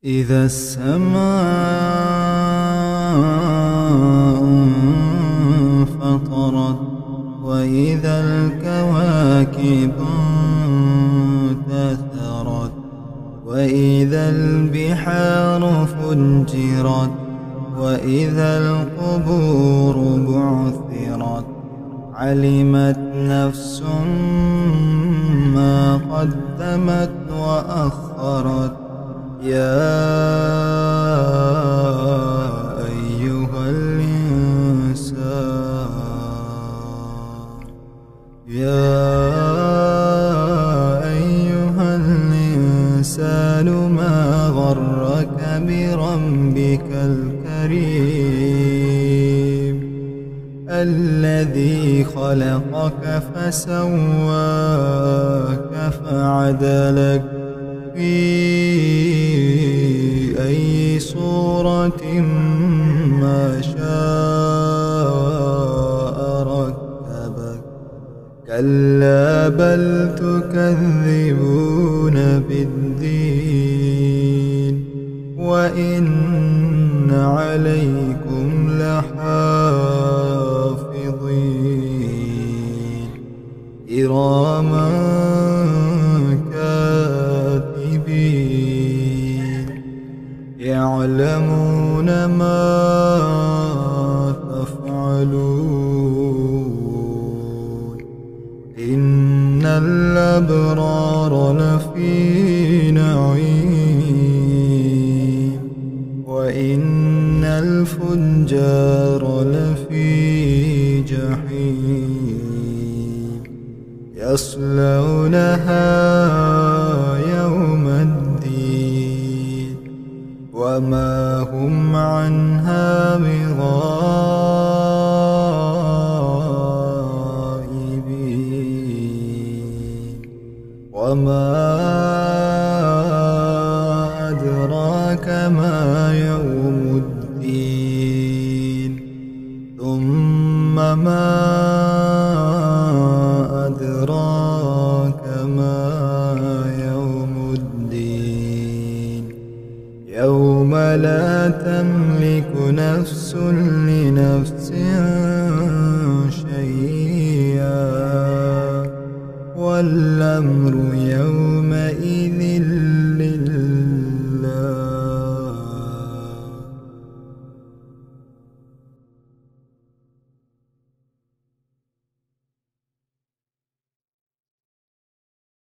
إذا السماء انفطرت وإذا الكواكب انتثرت وإذا البحار فجرت وإذا القبور بعثرت علمت نفس ما قدمت وأخرت يا أيها الإنسان ما غرك بربك الكريم الذي خلقك فسواك فعدلك في أي صورة ما شاء ركبك كلا بل تكذبون بالدين وإن عليكم لحافظين كراما يعلمون ما تفعلون إن الأبرار لفي نعيم وإن الفجار لفي جحيم يصلونها يوم الدين وما هم عنها بغائبين وما أدراك ما يوم الدين ثم ما أدراك ما يوم الدين يوم لا تملك نفس لنفس شيئا والأمر يومئذ